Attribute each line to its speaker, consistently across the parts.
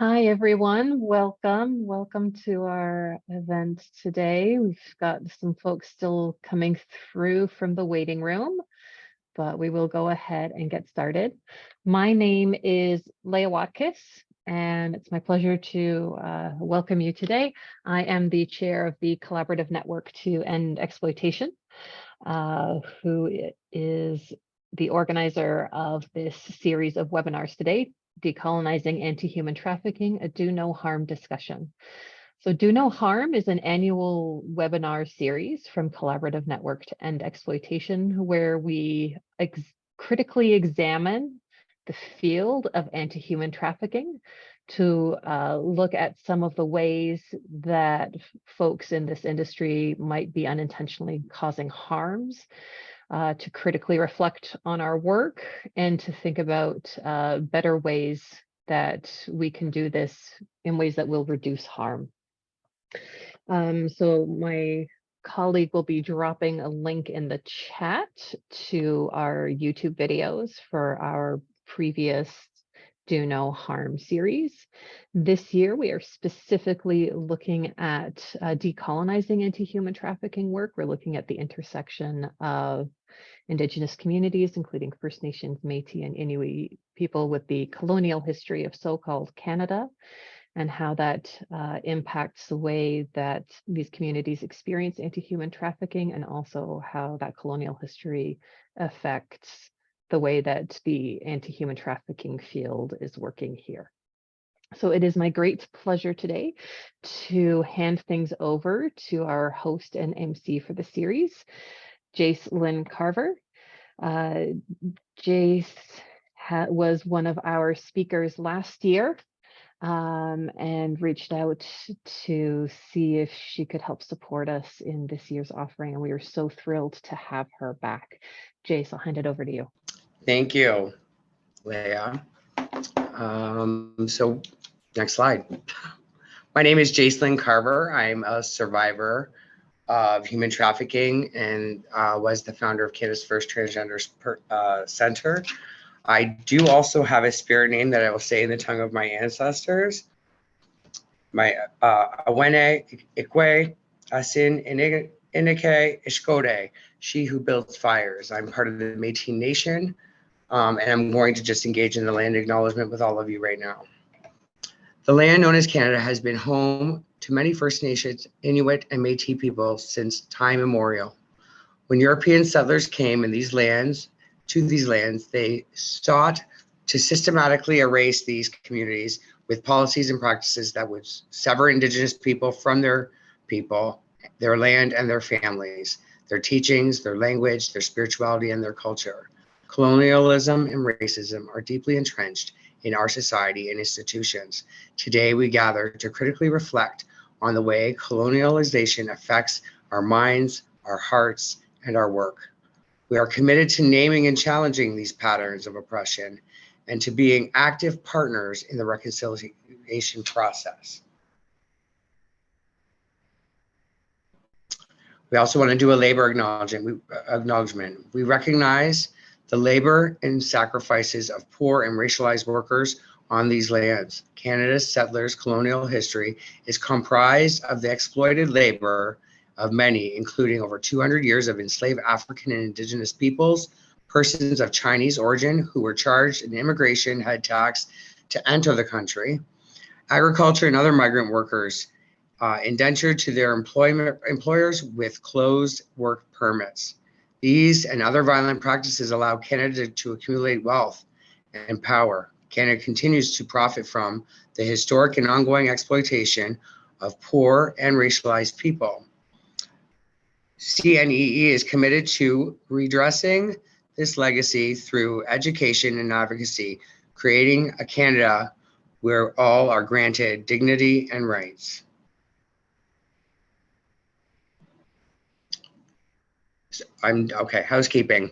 Speaker 1: Hi, everyone. Welcome. Welcome to our event today. We've got some folks still coming through from the waiting room, but we will go ahead and get started. My name is Leah Watkiss, and it's my pleasure to welcome you today. I am the chair of the Collaborative Network to End Exploitation, who is the organizer of this series of webinars today, Decolonizing Anti-Human Trafficking, a Do No Harm discussion. So Do No Harm is an annual webinar series from Collaborative Network to End Exploitation, where we critically examine the field of anti-human trafficking to look at some of the ways that folks in this industry might be unintentionally causing harms, to critically reflect on our work and to think about better ways that we can do this in ways that will reduce harm. So my colleague will be dropping a link in the chat to our YouTube videos for our previous Do No Harm series. This year, we are specifically looking at decolonizing anti-human trafficking work. We're looking at the intersection of Indigenous communities, including First Nations, Métis, and Inuit people with the colonial history of so-called Canada, and how that impacts the way that these communities experience anti-human trafficking, and also how that colonial history affects the way that the anti-human trafficking field is working here. So it is my great pleasure today to hand things over to our host and MC for the series, Jace Lynn Carver. Jace was one of our speakers last year, and reached out to see if she could help support us in this year's offering. And we are so thrilled to have her back. Jace, I'll hand it over to you.
Speaker 2: Thank you, Leah. So next slide. My name is Jacelyn Carver. I'm a survivor of human trafficking and was the founder of Canada's first transgender center. I do also have a spirit name that I will say in the tongue of my ancestors. My Awene Ikwe Asin Inike Ishkode, she who builds fires. I'm part of the Métis Nation, and I'm going to just engage in the land acknowledgement with all of you right now. The land known as Canada has been home to many First Nations, Inuit, and Métis people since time immemorial. When European settlers came to these lands, they sought to systematically erase these communities with policies and practices that would sever Indigenous people from their people, their land, and their families, their teachings, their language, their spirituality, and their culture. Colonialism and racism are deeply entrenched in our society and institutions. Today, we gather to critically reflect on the way colonialization affects our minds, our hearts, and our work. We are committed to naming and challenging these patterns of oppression and to being active partners in the reconciliation process. We also want to do a labor acknowledgement. We recognize the labor and sacrifices of poor and racialized workers on these lands. Canada's settlers' colonial history is comprised of the exploited labor of many, including over 200 years of enslaved African and Indigenous peoples, persons of Chinese origin who were charged an immigration head tax to enter the country, agriculture and other migrant workers indentured to their employers with closed work permits. These and other violent practices allow Canada to accumulate wealth and power. Canada continues to profit from the historic and ongoing exploitation of poor and racialized people. CNEE is committed to redressing this legacy through education and advocacy, creating a Canada where all are granted dignity and rights. Okay, housekeeping.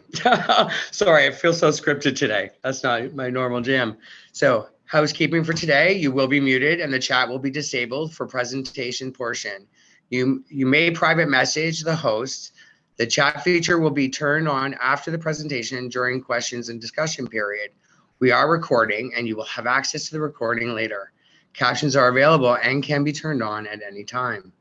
Speaker 2: Sorry, I feel so scripted today. That's not my normal jam. So housekeeping for today, you will be muted and the chat will be disabled for presentation portion. You may private message the host. The chat feature will be turned on after the presentation during questions and discussion period. We are recording and you will have access to the recording later. Captions are available and can be turned on at any time.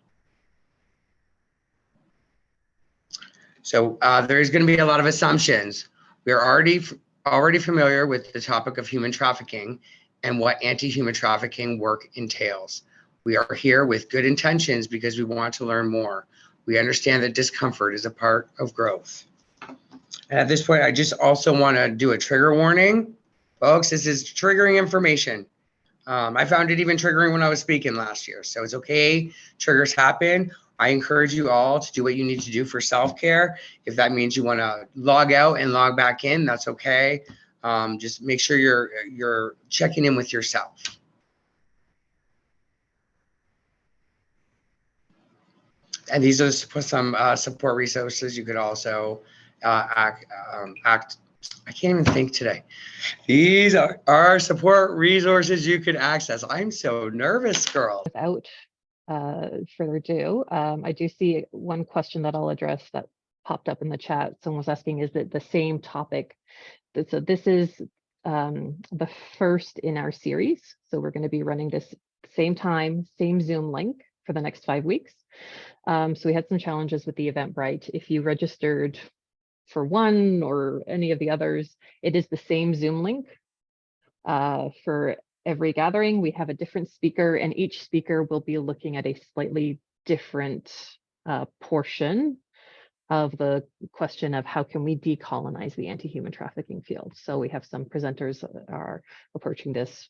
Speaker 2: So there's going to be a lot of assumptions. We are already familiar with the topic of human trafficking and what anti-human trafficking work entails. We are here with good intentions because we want to learn more. We understand that discomfort is a part of growth. And at this point, I just also want to do a trigger warning. Folks, this is triggering information. I found it even triggering when I was speaking last year. So it's okay. Triggers happen. I encourage you all to do what you need to do for self-care. If that means you want to log out and log back in, that's okay. Just make sure you're checking in with yourself. And these are some support resources you could also I can't even think today. These are support resources you could access. I'm so nervous, girl.
Speaker 1: Without further ado, I do see one question that I'll address that popped up in the chat. Someone was asking, is it the same topic? So this is the first in our series. So we're going to be running this same time, same Zoom link for the next 5 weeks. So we had some challenges with the Eventbrite. If you registered for one or any of the others, it is the same Zoom link for every gathering. We have a different speaker, and each speaker will be looking at a slightly different portion of the question of how can we decolonize the anti-human trafficking field. So we have some presenters that are approaching this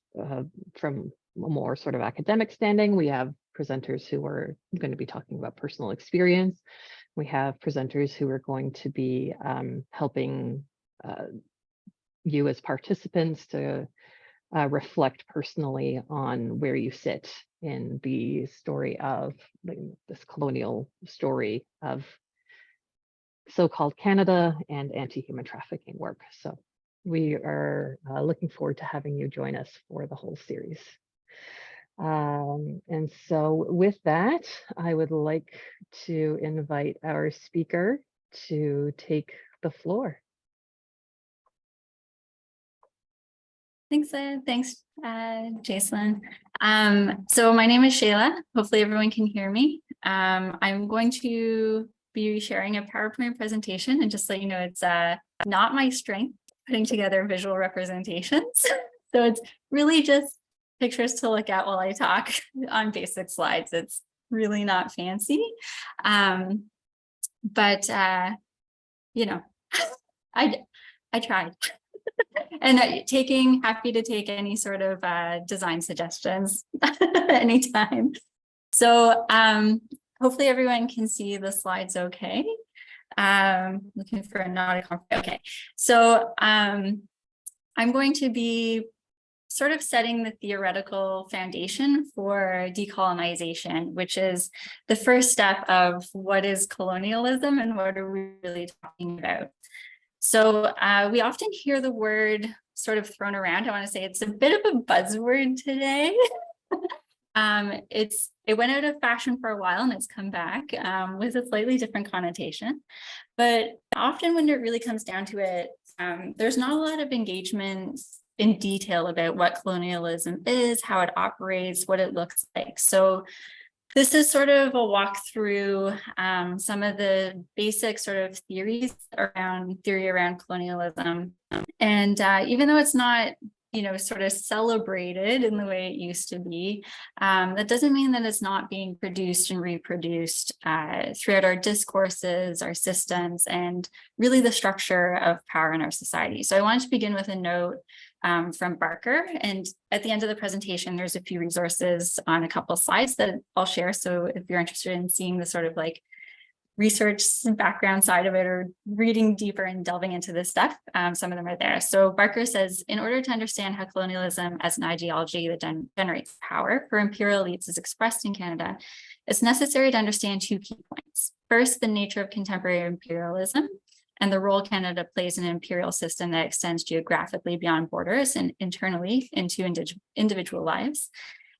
Speaker 1: from a more sort of academic standing. We have presenters who are going to be talking about personal experience. We have presenters who are going to be helping you as participants to reflect personally on where you sit in the story of this colonial story of so-called Canada and anti-human trafficking work. So we are looking forward to having you join us for the whole series. And so with that, I would like to invite our speaker to take the floor.
Speaker 3: Thanks, Jacelyn. So my name is Shelagh. Hopefully everyone can hear me. I'm going to be sharing a PowerPoint presentation, and just so you know, it's not my strength putting together visual representations. So it's really just pictures to look at while I talk on basic slides. It's really not fancy. But you know, I tried. And happy to take any sort of design suggestions anytime. So hopefully everyone can see the slides okay. Looking for a not a conflict. Okay, so I'm going to be sort of setting the theoretical foundation for decolonization, which is the first step of what is colonialism and what are we really talking about. So we often hear the word sort of thrown around. I want to say it's a bit of a buzzword today. It went out of fashion for a while and it's come back with a slightly different connotation. But often when it really comes down to it, there's not a lot of engagement in detail about what colonialism is, how it operates, what it looks like. So this is sort of a walk through some of the basic sort of theory around colonialism. And even though it's not, sort of celebrated in the way it used to be, that doesn't mean that it's not being produced and reproduced throughout our discourses, our systems, and really the structure of power in our society. So I wanted to begin with a note from Barker. And at the end of the presentation, there's a few resources on a couple of slides that I'll share. So if you're interested in seeing the sort of like research and background side of it, or reading deeper and delving into this stuff, some of them are there. So Barker says, in order to understand how colonialism as an ideology that generates power for imperial elites is expressed in Canada, it's necessary to understand two key points. First, the nature of contemporary imperialism and the role Canada plays in an imperial system that extends geographically beyond borders and internally into individual lives.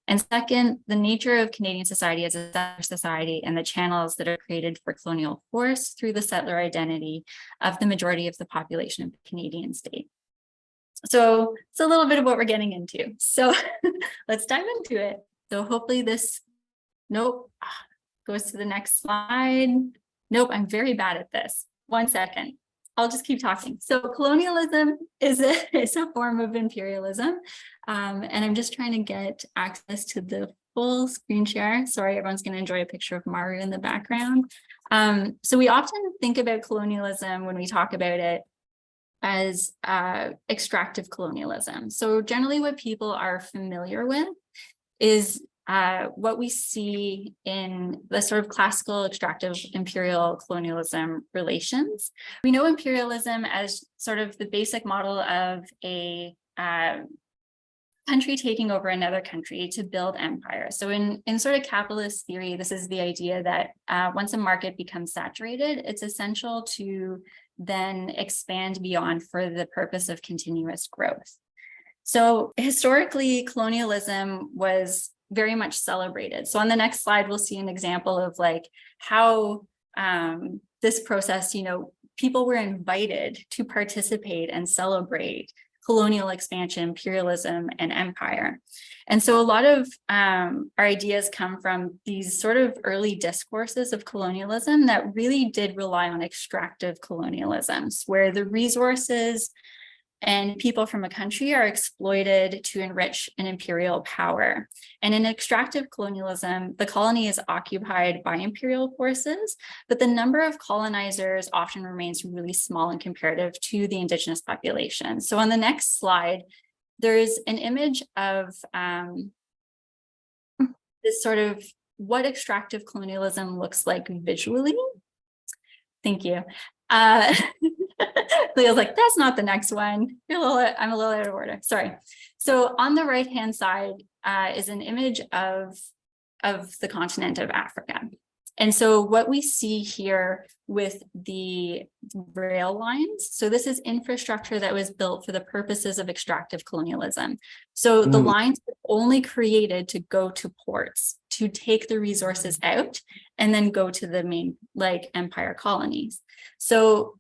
Speaker 3: And second, the nature of Canadian society as a settler society and the channels that are created for colonial force through the settler identity of the majority of the population of the Canadian state. So it's a little bit of what we're getting into. So let's dive into it. So hopefully this, nope, goes to the next slide. Nope, I'm very bad at this. 1 second. I'll just keep talking. So colonialism is a form of imperialism. And I'm just trying to get access to the full screen share. Sorry, everyone's going to enjoy a picture of Maru in the background. So we often think about colonialism when we talk about it as extractive colonialism. So generally what people are familiar with is what we see in the sort of classical extractive imperial colonialism relations. We know imperialism as sort of the basic model of a country taking over another country to build empire. So in sort of capitalist theory, this is the idea that once a market becomes saturated, it's essential to then expand beyond for the purpose of continuous growth. So historically, colonialism was very much celebrated. So on the next slide, we'll see an example of like how this process, people were invited to participate and celebrate colonial expansion, imperialism, and empire. And so a lot of our ideas come from these sort of early discourses of colonialism that really did rely on extractive colonialisms, where the resources and people from a country are exploited to enrich an imperial power. And in extractive colonialism, the colony is occupied by imperial forces, but the number of colonizers often remains really small in comparative to the indigenous population. So on the next slide, there's an image of this sort of what extractive colonialism looks like visually. Thank you. Leo's like, that's not the next one. I'm a little out of order. Sorry. So on the right-hand side is an image of the continent of Africa. And so what we see here with the rail lines, so this is infrastructure that was built for the purposes of extractive colonialism. So the lines were only created to go to ports, to take the resources out and then go to the main empire colonies. So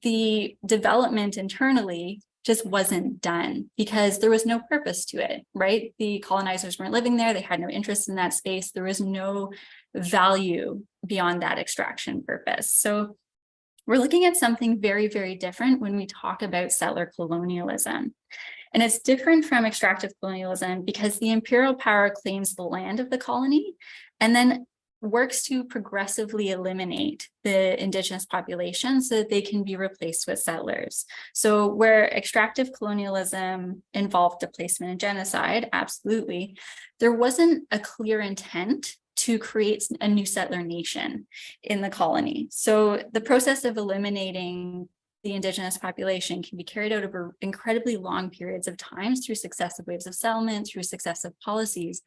Speaker 3: the development internally just wasn't done because there was no purpose to it, right? The colonizers weren't living there. They had no interest in that space. There was no value beyond that extraction purpose. So we're looking at something very, very different when we talk about settler colonialism. And it's different from extractive colonialism because the imperial power claims the land of the colony and then works to progressively eliminate the indigenous population so that they can be replaced with settlers. So where extractive colonialism involved displacement and genocide, absolutely, there wasn't a clear intent to create a new settler nation in the colony. So the process of eliminating the indigenous population can be carried out over incredibly long periods of time through successive waves of settlement, through successive policies.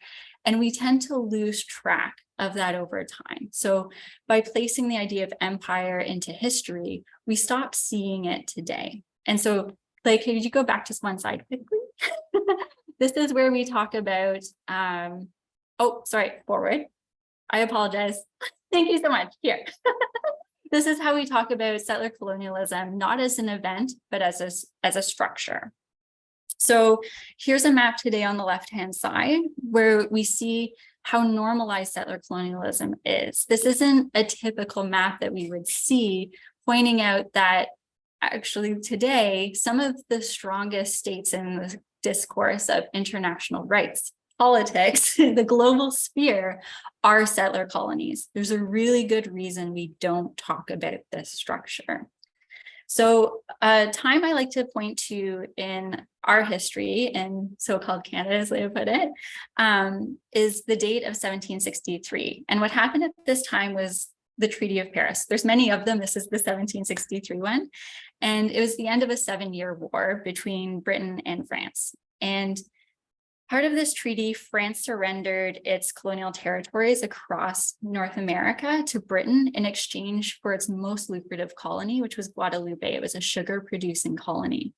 Speaker 3: And we tend to lose track of that over time. So by placing the idea of empire into history, we stop seeing it today. And so could you go back just one slide quickly? This is where we talk about, forward. I apologize. Thank you so much. Here. This is how we talk about settler colonialism, not as an event, but as a structure. So here's a map today on the left-hand side where we see how normalized settler colonialism is. This isn't a typical map that we would see pointing out that actually today, some of the strongest states in the discourse of international rights, politics, the global sphere, are settler colonies. There's a really good reason we don't talk about this structure. So a time I like to point to in our history, in so-called Canada, as Leah put it, is the date of 1763. And what happened at this time was the Treaty of Paris. There's many of them. This is the 1763 one. And it was the end of a 7-year war between Britain and France. And part of this treaty, France surrendered its colonial territories across North America to Britain in exchange for its most lucrative colony, which was Guadeloupe. It was a sugar-producing colony.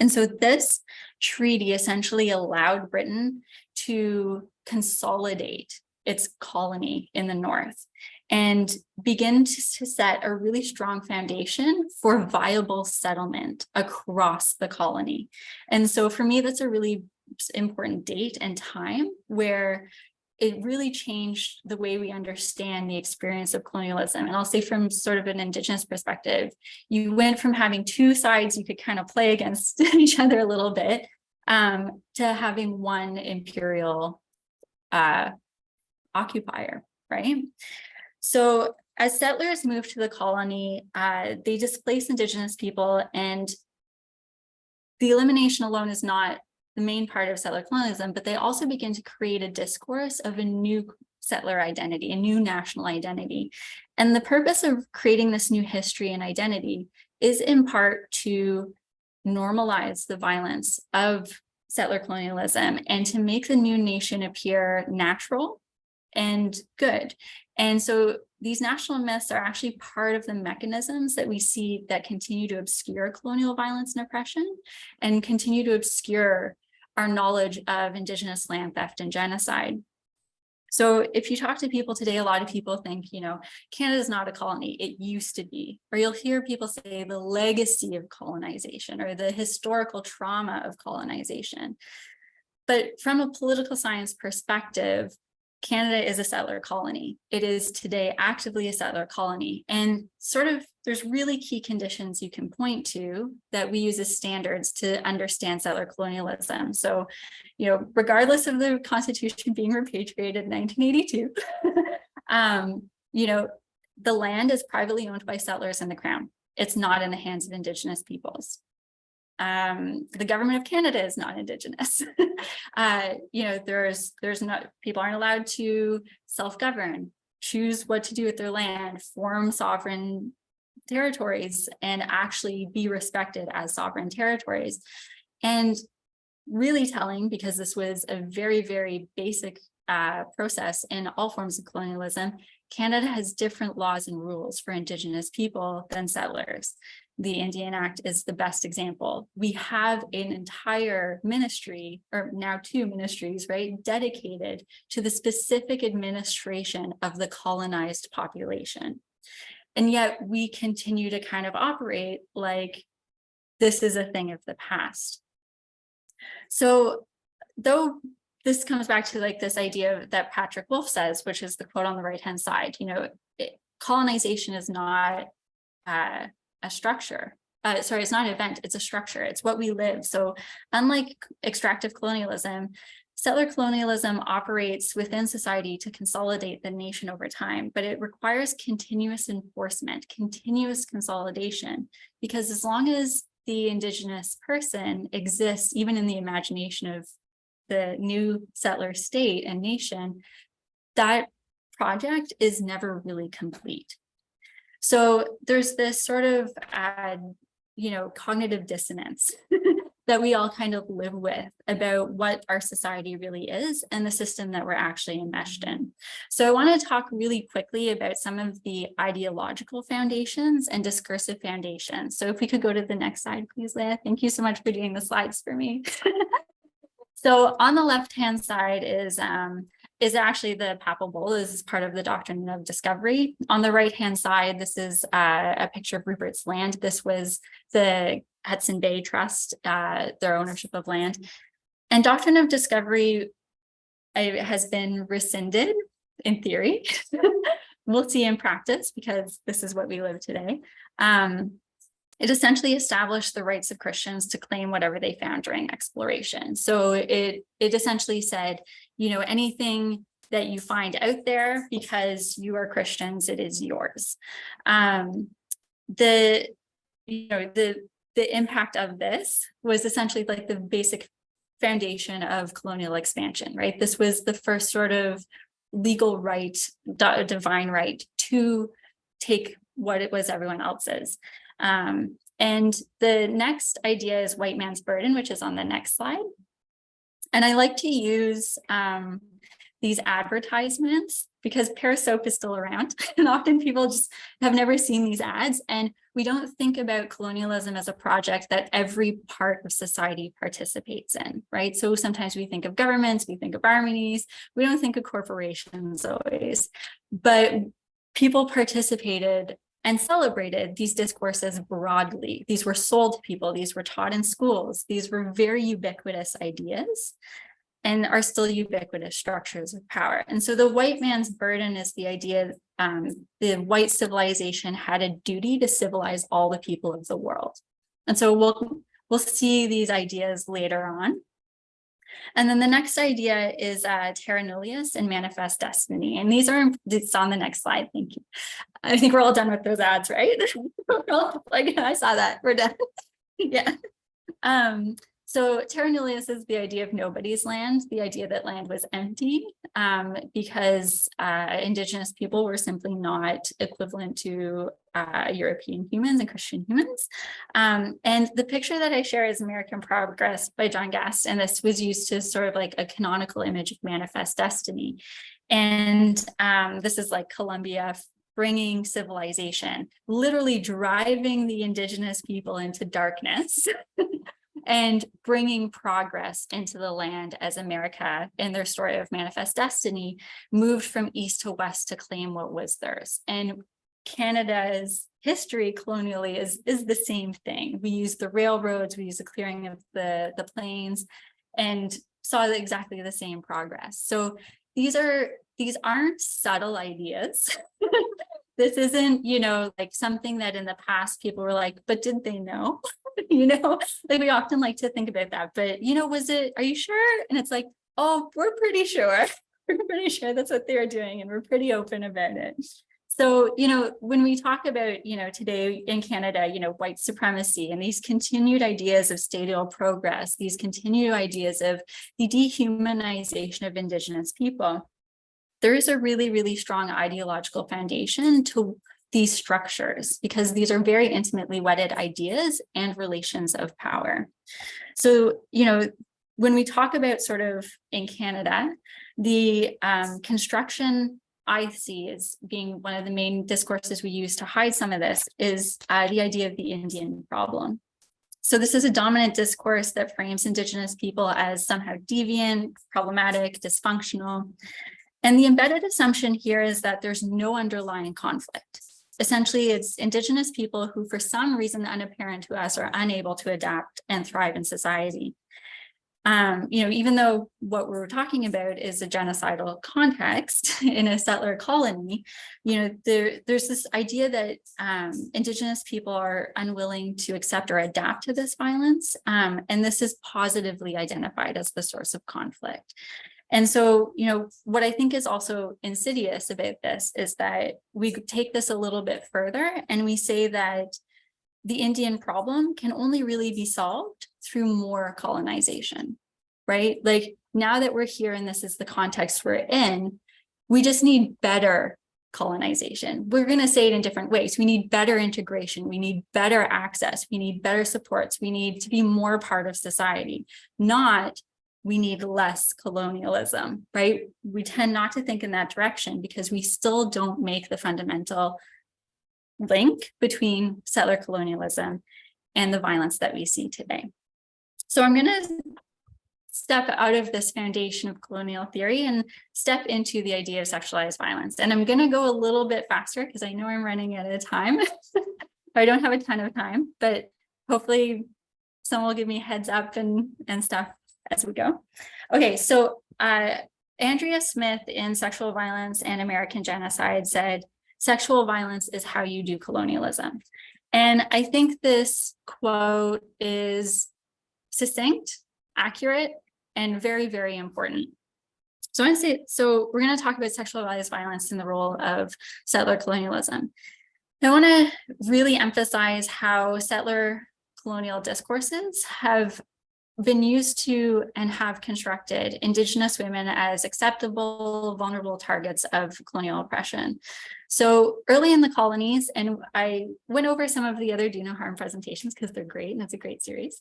Speaker 3: And so this treaty essentially allowed Britain to consolidate its colony in the north and begin to set a really strong foundation for viable settlement across the colony. And so for me, that's a really important date and time where it really changed the way we understand the experience of colonialism. And I'll say from sort of an Indigenous perspective, you went from having two sides you could kind of play against each other a little bit to having one imperial occupier, right? So as settlers moved to the colony, they displaced Indigenous people, and the elimination alone is not the main part of settler colonialism, but they also begin to create a discourse of a new settler identity, a new national identity. And the purpose of creating this new history and identity is in part to normalize the violence of settler colonialism and to make the new nation appear natural and good. And so these national myths are actually part of the mechanisms that we see that continue to obscure colonial violence and oppression and continue to obscure our knowledge of Indigenous land theft and genocide. So if you talk to people today, a lot of people think, Canada is not a colony, it used to be. Or you'll hear people say the legacy of colonization or the historical trauma of colonization. But from a political science perspective, Canada is a settler colony. It is today actively a settler colony. And sort of there's really key conditions you can point to that we use as standards to understand settler colonialism. So, regardless of the Constitution being repatriated in 1982, the land is privately owned by settlers and the Crown. It's not in the hands of Indigenous peoples. The government of Canada is not Indigenous. There's not, people aren't allowed to self-govern, choose what to do with their land, form sovereign territories, and actually be respected as sovereign territories. And really telling, because this was a very, very basic process in all forms of colonialism, Canada has different laws and rules for Indigenous people than settlers. The Indian Act is the best example. We have an entire ministry, or now two ministries, right, dedicated to the specific administration of the colonized population. And yet we continue to kind of operate like this is a thing of the past. So though this comes back to like this idea that Patrick Wolf says, which is the quote on the right-hand side, colonization is not a structure. It's not an event, it's a structure. It's what we live. So unlike extractive colonialism, settler colonialism operates within society to consolidate the nation over time, but it requires continuous enforcement, continuous consolidation, because as long as the Indigenous person exists, even in the imagination of the new settler state and nation, that project is never really complete. So there's this sort of, cognitive dissonance that we all kind of live with about what our society really is and the system that we're actually enmeshed in. So I want to talk really quickly about some of the ideological foundations and discursive foundations. So if we could go to the next slide, please, Leah. Thank you so much for doing the slides for me. So on the left-hand side is actually the papal bull. This is part of the doctrine of discovery. On the right-hand side, this is a picture of Rupert's Land. This was the Hudson Bay Trust, their ownership of land. And doctrine of discovery has been rescinded in theory. We'll see in practice, because this is what we live today. It essentially established the rights of Christians to claim whatever they found during exploration. So it essentially said, anything that you find out there, because you are Christians, it is yours. The impact of this was essentially like the basic foundation of colonial expansion, right? This was the first sort of legal right, divine right to take what it was everyone else's. And the next idea is white man's burden, which is on the next slide. And I like to use these advertisements, because Pear soap is still around, and often people just have never seen these ads, and we don't think about colonialism as a project that every part of society participates in, right? So sometimes we think of governments, we think of armies, we don't think of corporations always, but people participated and celebrated these discourses broadly. These were sold to people, these were taught in schools, these were very ubiquitous ideas and are still ubiquitous structures of power. And so the white man's burden is the idea the white civilization had a duty to civilize all the people of the world. And so we'll see these ideas later on. And then the next idea is terra nullius and manifest destiny. And it's on the next slide, thank you. I think we're all done with those ads, right? Like, I saw that, we're done. Yeah. So terra nullius is the idea of nobody's land, the idea that land was empty because Indigenous people were simply not equivalent to European humans and Christian humans. And the picture that I share is American Progress by John Gast, and this was used to sort of like a canonical image of manifest destiny. And this is like Colombia bringing civilization, literally driving the Indigenous people into darkness. And bringing progress into the land as America, in their story of manifest destiny, moved from east to west to claim what was theirs. And Canada's history colonially is the same thing. We use the railroads, we use the clearing of the plains, and saw exactly the same progress. So these aren't subtle ideas. This isn't, like something that in the past people were like, but did they know? Like we often like to think about that, but are you sure? And it's like, oh, we're pretty sure. We're pretty sure that's what they're doing, and we're pretty open about it. So, when we talk about, today in Canada, white supremacy and these continued ideas of stadial progress, these continued ideas of the dehumanization of Indigenous people, there is a really, really strong ideological foundation to these structures, because these are very intimately wedded ideas and relations of power. So, when we talk about sort of in Canada, the construction I see as being one of the main discourses we use to hide some of this is the idea of the Indian problem. So this is a dominant discourse that frames Indigenous people as somehow deviant, problematic, dysfunctional. And the embedded assumption here is that there's no underlying conflict. Essentially, it's Indigenous people who, for some reason unapparent to us, are unable to adapt and thrive in society. Even though what we're talking about is a genocidal context in a settler colony, there's this idea that Indigenous people are unwilling to accept or adapt to this violence. And this is positively identified as the source of conflict. And so, what I think is also insidious about this is that we take this a little bit further and we say that the Indian problem can only really be solved through more colonization, right? Like, now that we're here and this is the context we're in, we just need better colonization. We're going to say it in different ways. We need better integration. We need better access. We need better supports. We need to be more part of society, not we need less colonialism, right? We tend not to think in that direction because we still don't make the fundamental link between settler colonialism and the violence that we see today. So I'm going to step out of this foundation of colonial theory and step into the idea of sexualized violence. And I'm going to go a little bit faster because I know I'm running out of time. I don't have a ton of time, but hopefully someone will give me a heads up and stuff as we go. Okay, so Andrea Smith in Sexual Violence and American Genocide said, sexual violence is how you do colonialism. And I think this quote is succinct, accurate, and very, very important. So we're going to talk about sexualized violence and the role of settler colonialism. I want to really emphasize how settler colonial discourses have been used to and have constructed Indigenous women as acceptable, vulnerable targets of colonial oppression. So early in the colonies, and I went over some of the other Do No Harm presentations because they're great and it's a great series.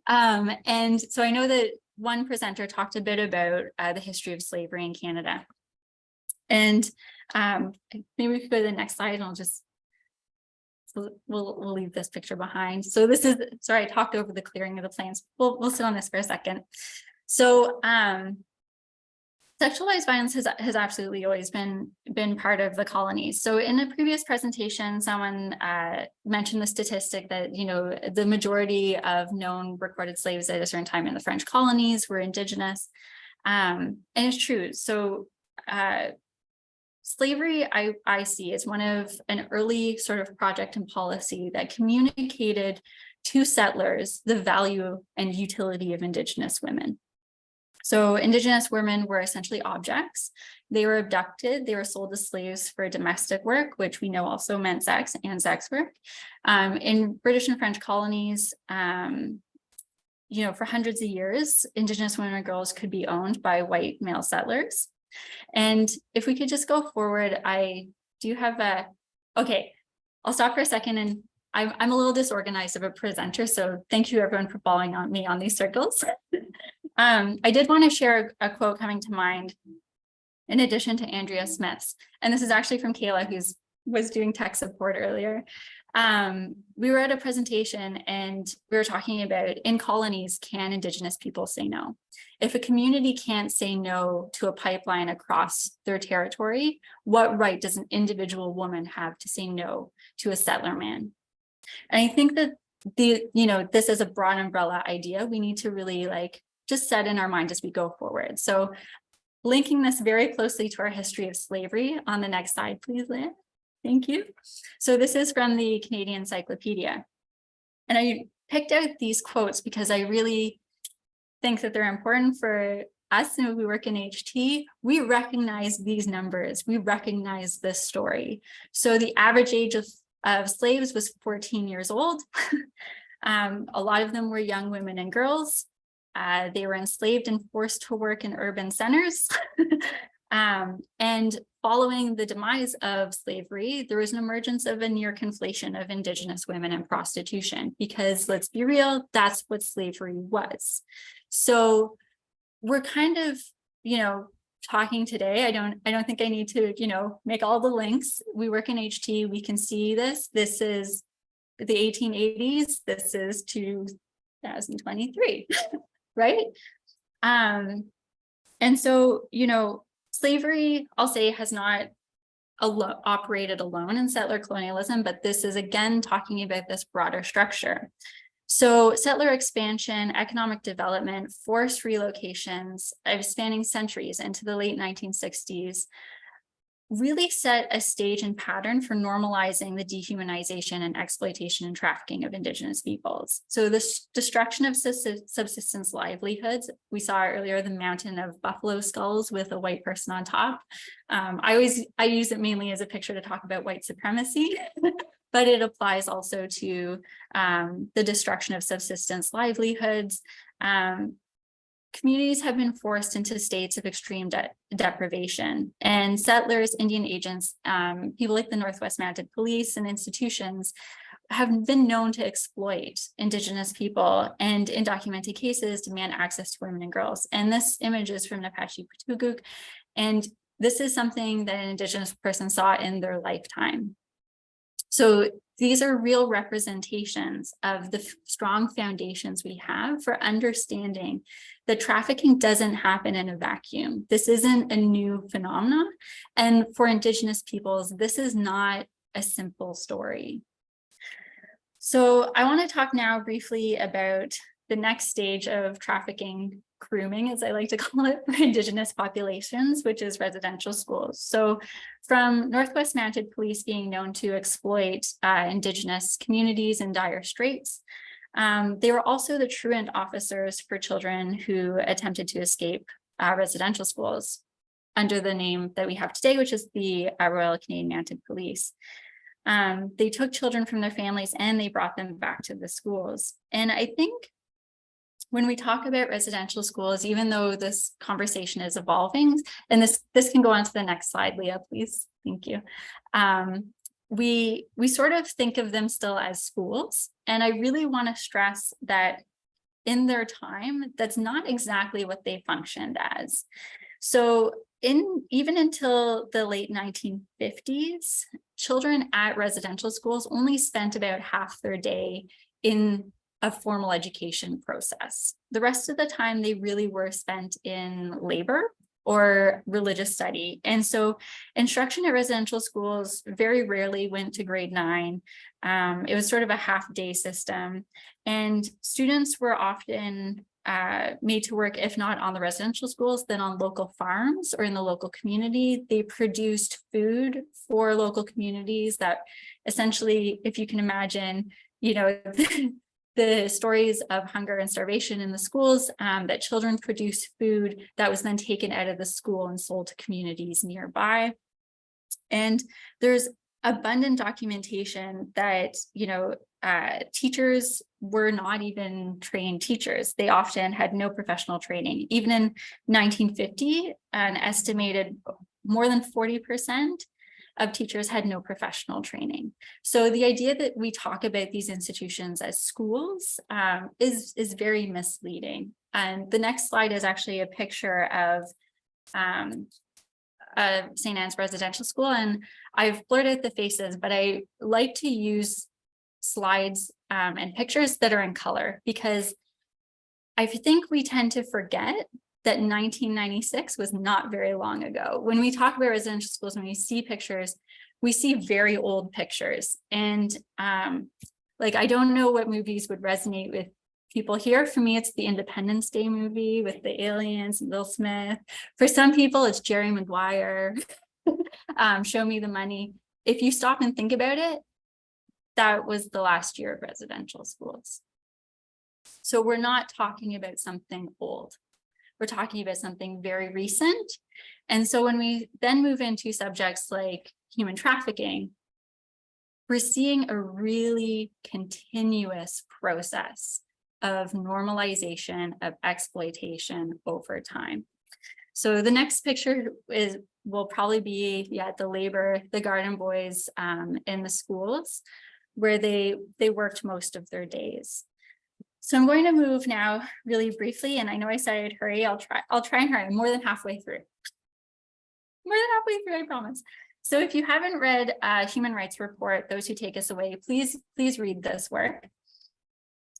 Speaker 3: And so I know that one presenter talked a bit about the history of slavery in Canada. And maybe we could go to the next slide and I'll just, so we'll leave this picture behind. So this is, sorry, I talked over the clearing of the plains. We'll sit on this for a second. So sexualized violence has absolutely always been part of the colonies. So in a previous presentation, someone mentioned the statistic that, you know, the majority of known recorded slaves at a certain time in the French colonies were Indigenous. And it's true. So slavery, I see, is one of an early sort of project and policy that communicated to settlers the value and utility of Indigenous women. So Indigenous women were essentially objects. They were abducted, they were sold as slaves for domestic work, which we know also meant sex and sex work. In British and French colonies, you know, for hundreds of years, Indigenous women and girls could be owned by white male settlers. And if we could just go forward, I do have okay, I'll stop for a second, and I'm a little disorganized of a presenter, so thank you everyone for following me on these circles. I did want to share a quote coming to mind in addition to Andrea Smith's, and this is actually from Kayla, who was doing tech support earlier. We were at a presentation and we were talking about, in colonies, can Indigenous people say no? If a community can't say no to a pipeline across their territory, what right does an individual woman have to say no to a settler man? And I think that this is a broad umbrella idea we need to really just set in our mind as we go forward. So linking this very closely to our history of slavery on the next slide, please, Lynn. Thank you. So this is from the Canadian Encyclopedia. And I picked out these quotes because I really think that they're important for us, and we work in HT. We recognize these numbers. We recognize this story. So the average age of slaves was 14 years old. A lot of them were young women and girls. They were enslaved and forced to work in urban centers. And following the demise of slavery, there was an emergence of a near conflation of Indigenous women and prostitution, because let's be real, that's what slavery was. So we're kind of, talking today. I don't think I need to, make all the links. We work in HT, we can see this. This is the 1880s. This is 2023, right? And so, slavery, I'll say, has not operated alone in settler colonialism, but this is again talking about this broader structure. So settler expansion, economic development, forced relocations spanning centuries into the late 1960s really set a stage and pattern for normalizing the dehumanization and exploitation and trafficking of Indigenous peoples. So this destruction of subsistence livelihoods, we saw earlier the mountain of buffalo skulls with a white person on top. I use it mainly as a picture to talk about white supremacy, but it applies also to the destruction of subsistence livelihoods. Communities have been forced into states of extreme deprivation, and settlers, Indian agents, people like the Northwest Mounted Police and institutions have been known to exploit Indigenous people and, in documented cases, demand access to women and girls. And this image is from Napashi Patuguk, and this is something that an Indigenous person saw in their lifetime. So these are real representations of the strong foundations we have for understanding that trafficking doesn't happen in a vacuum. This isn't a new phenomenon. And for Indigenous peoples, this is not a simple story. So I want to talk now briefly about the next stage of trafficking, grooming, as I like to call it, for Indigenous populations, which is residential schools. So from Northwest Mounted Police being known to exploit Indigenous communities in dire straits, they were also the truant officers for children who attempted to escape residential schools under the name that we have today, which is the Royal Canadian Mounted Police. They took children from their families and they brought them back to the schools. And I think when we talk about residential schools, even though this conversation is evolving, and this can go on to the next slide, Leah, please. Thank you. We sort of think of them still as schools. And I really want to stress that in their time, that's not exactly what they functioned as. So even until the late 1950s, children at residential schools only spent about half their day in a formal education process. The rest of the time they really were spent in labor or religious study. And so instruction at residential schools very rarely went to grade 9. It was sort of a half-day system, and students were often made to work, if not on the residential schools, then on local farms or in the local community. They produced food for local communities that essentially, if you can imagine, you know, the stories of hunger and starvation in the schools, that children produce food that was then taken out of the school and sold to communities nearby. And there's abundant documentation that, you know, teachers were not even trained teachers. They often had no professional training. Even in 1950, an estimated more than 40% of teachers had no professional training. So the idea that we talk about these institutions as schools is very misleading. And the next slide is actually a picture of St. Anne's residential school, and I've blurred out the faces, but I like to use slides and pictures that are in color, because I think we tend to forget that 1996 was not very long ago. When we talk about residential schools, when we see pictures, we see very old pictures. And like, I don't know what movies would resonate with people here. For me, it's the Independence Day movie with the aliens and Will Smith. For some people, it's Jerry Maguire, Show Me the Money. If you stop and think about it, that was the last year of residential schools. So we're not talking about something old. We're talking about something very recent. And so when we then move into subjects like human trafficking, we're seeing a really continuous process of normalization of exploitation over time. So the next picture will probably be the labor, the garden boys in the schools, where they worked most of their days. So I'm going to move now really briefly, and I know I said I'd hurry. I'll try and hurry. I'm more than halfway through. I promise. So if you haven't read Human Rights Report, Those Who Take Us Away, please read this work.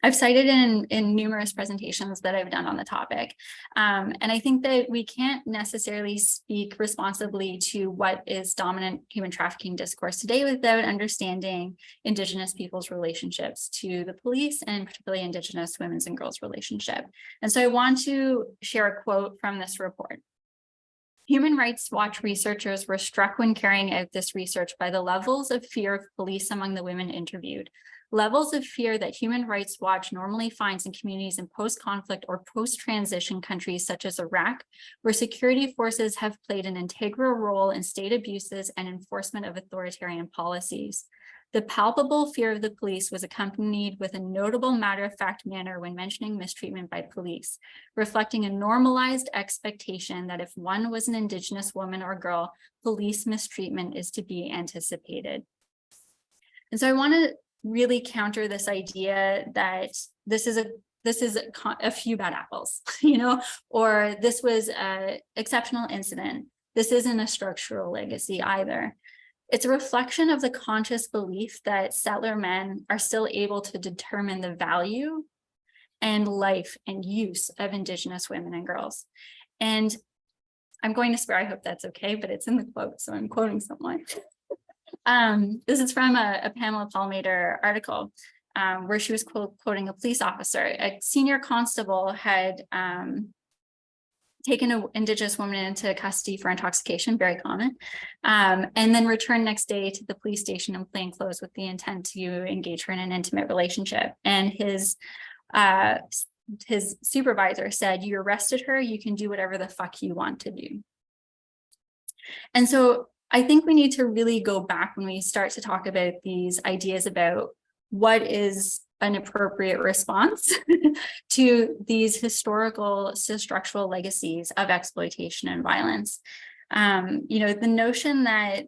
Speaker 3: I've cited in numerous presentations that I've done on the topic. And I think that we can't necessarily speak responsibly to what is dominant human trafficking discourse today without understanding Indigenous people's relationships to the police, and particularly Indigenous women's and girls' relationship. And so I want to share a quote from this report. Human Rights Watch researchers were struck when carrying out this research by the levels of fear of police among the women interviewed. Levels of fear that Human Rights Watch normally finds in communities in post-conflict or post-transition countries such as Iraq, where security forces have played an integral role in state abuses and enforcement of authoritarian policies. The palpable fear of the police was accompanied with a notable matter-of-fact manner when mentioning mistreatment by police, reflecting a normalized expectation that if one was an Indigenous woman or girl, police mistreatment is to be anticipated. And so I want to really counter this idea that this is a few bad apples, you know, or this was an exceptional incident. This isn't a structural legacy either. It's a reflection of the conscious belief that settler men are still able to determine the value and life and use of Indigenous women and girls. And I'm going to swear, I hope that's okay, but it's in the quote, so I'm quoting someone. This is from a Pamela Palmater article where she was quoting a police officer. A senior constable had taken an Indigenous woman into custody for intoxication, very common, and then returned next day to the police station in plain clothes with the intent to engage her in an intimate relationship. And his supervisor said, "You arrested her, you can do whatever the fuck you want to do." And so I think we need to really go back when we start to talk about these ideas about what is an appropriate response to these historical structural legacies of exploitation and violence. You know, the notion that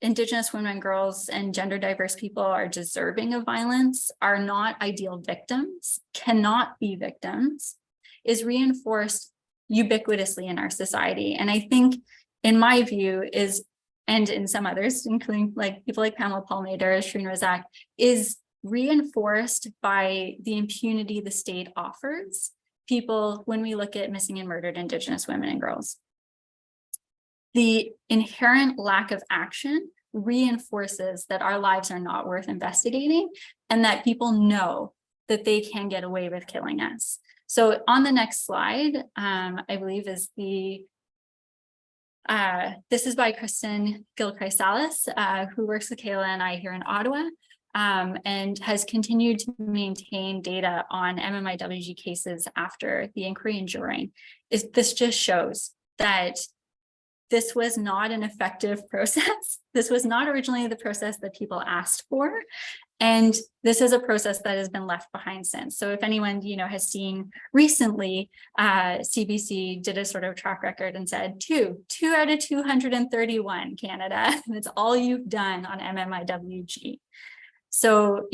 Speaker 3: Indigenous women, girls, and gender diverse people are deserving of violence, are not ideal victims, cannot be victims, is reinforced ubiquitously in our society. And I think, in my view, is, and in some others, including like people like Pamela, Palmater, Shreen Razak, is reinforced by the impunity the state offers people when we look at missing and murdered Indigenous women and girls. The inherent lack of action reinforces that our lives are not worth investigating and that people know that they can get away with killing us. So on the next slide, I believe is the, this is by Kristen Gilchrist-Salas, who works with Kayla and I here in Ottawa, and has continued to maintain data on MMIWG cases after the inquiry and during. This just shows that this was not an effective process. This was not originally the process that people asked for. And this is a process that has been left behind since. So if anyone, has seen recently, CBC did a sort of track record and said two out of 231, Canada. That's all you've done on MMIWG. So,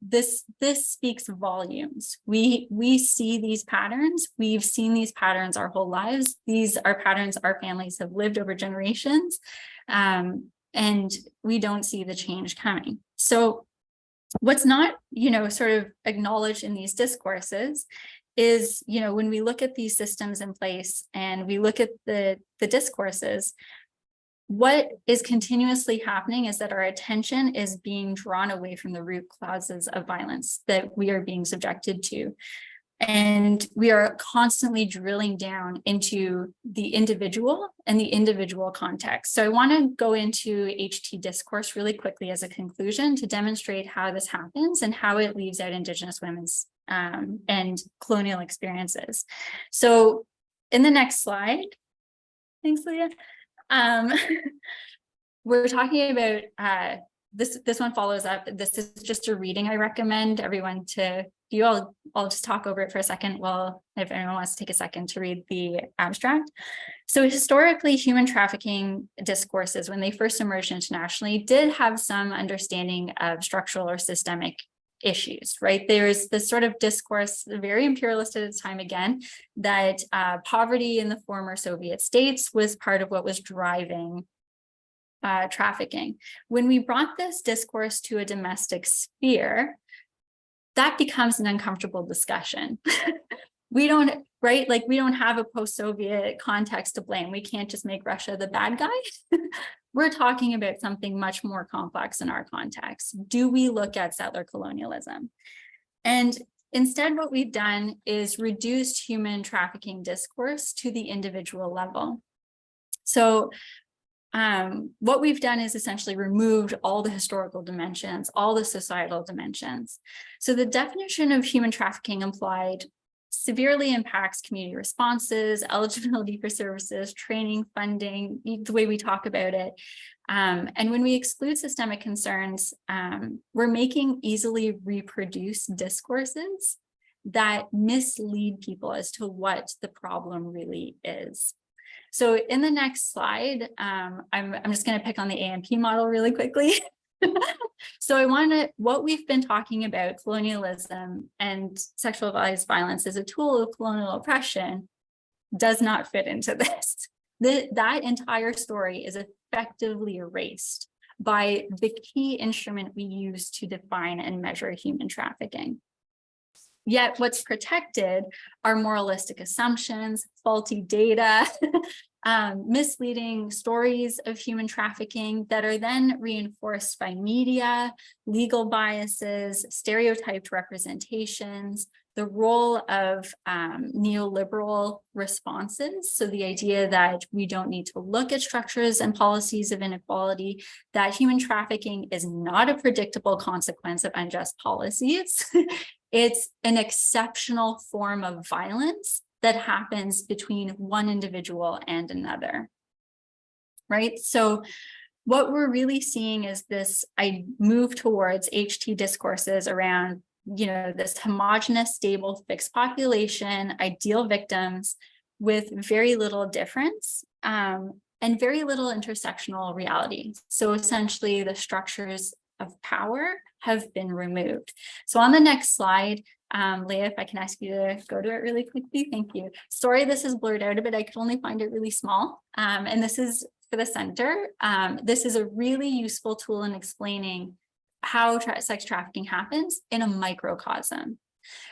Speaker 3: this speaks volumes. We see these patterns. We've seen these patterns our whole lives. These are patterns our families have lived over generations, and we don't see the change coming. So what's not, sort of acknowledged in these discourses is, when we look at these systems in place and we look at the discourses, what is continuously happening is that our attention is being drawn away from the root causes of violence that we are being subjected to. And we are constantly drilling down into the individual and the individual context. So I want to go into HT discourse really quickly as a conclusion to demonstrate how this happens and how it leaves out Indigenous women's and colonial experiences. So in the next slide, thanks, Leah. We're talking about this one follows up. This is just a reading I recommend everyone to do. I'll just talk over it for a second. Well, if anyone wants to take a second to read the abstract. So historically, human trafficking discourses, when they first emerged internationally, did have some understanding of structural or systemic issues, right? There's this sort of discourse, very imperialist at the time again, that poverty in the former Soviet states was part of what was driving trafficking. When we brought this discourse to a domestic sphere, that becomes an uncomfortable discussion. We don't, right? Like we don't have a post-Soviet context to blame. We can't just make Russia the bad guy. We're talking about something much more complex in our context. Do we look at settler colonialism? And instead, what we've done is reduced human trafficking discourse to the individual level. So what we've done is essentially removed all the historical dimensions, all the societal dimensions. So the definition of human trafficking implied severely impacts community responses, eligibility for services, training, funding, the way we talk about it. And when we exclude systemic concerns, we're making easily reproduced discourses that mislead people as to what the problem really is. So in the next slide, I'm just going to pick on the AMP model really quickly. So what we've been talking about, colonialism and sexualized violence as a tool of colonial oppression, does not fit into this. That entire story is effectively erased by the key instrument we use to define and measure human trafficking. Yet what's protected are moralistic assumptions, faulty data, misleading stories of human trafficking that are then reinforced by media, legal biases, stereotyped representations, the role of neoliberal responses. So the idea that we don't need to look at structures and policies of inequality, that human trafficking is not a predictable consequence of unjust policies. It's an exceptional form of violence that happens between one individual and another, right? So what we're really seeing is this, I move towards HT discourses around, this homogenous, stable, fixed population, ideal victims with very little difference. and very little intersectional reality. So essentially the structures of power have been removed. So on the next slide, Leah, if I can ask you to go to it really quickly, thank you. Sorry, this is blurred out a bit. I could only find it really small. And this is for the center. This is a really useful tool in explaining how sex trafficking happens in a microcosm.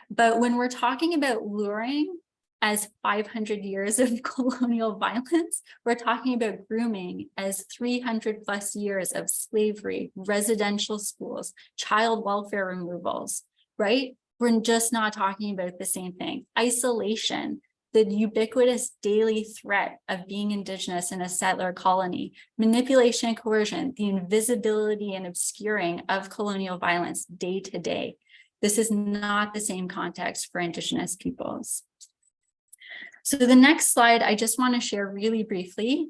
Speaker 3: But when we're talking about luring as 500 years of colonial violence, we're talking about grooming as 300 plus years of slavery, residential schools, child welfare removals, right? We're just not talking about the same thing. Isolation, the ubiquitous daily threat of being Indigenous in a settler colony, manipulation and coercion, the invisibility and obscuring of colonial violence day to day. This is not the same context for Indigenous peoples. So the next slide, I just want to share really briefly.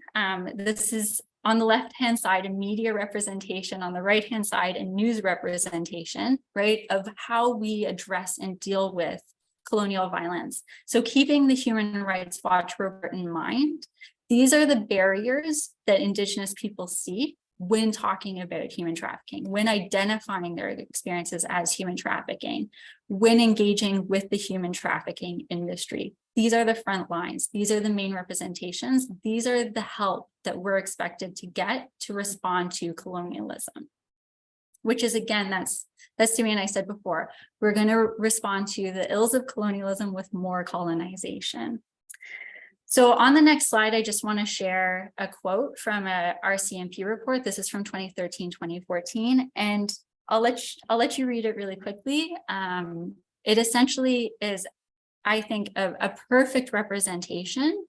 Speaker 3: This is on the left-hand side, a media representation, on the right-hand side, a news representation, right, of how we address and deal with colonial violence. So keeping the Human Rights Watch report in mind, these are the barriers that Indigenous people see when talking about human trafficking, when identifying their experiences as human trafficking, when engaging with the human trafficking industry. These are the front lines. These are the main representations. These are the help that we're expected to get to respond to colonialism, which is, again, that's to me, and I said before, we're going to respond to the ills of colonialism with more colonization. So on the next slide, I just want to share a quote from a RCMP report. This is from 2013-2014, and I'll let you read it really quickly. It essentially is, I think, a perfect representation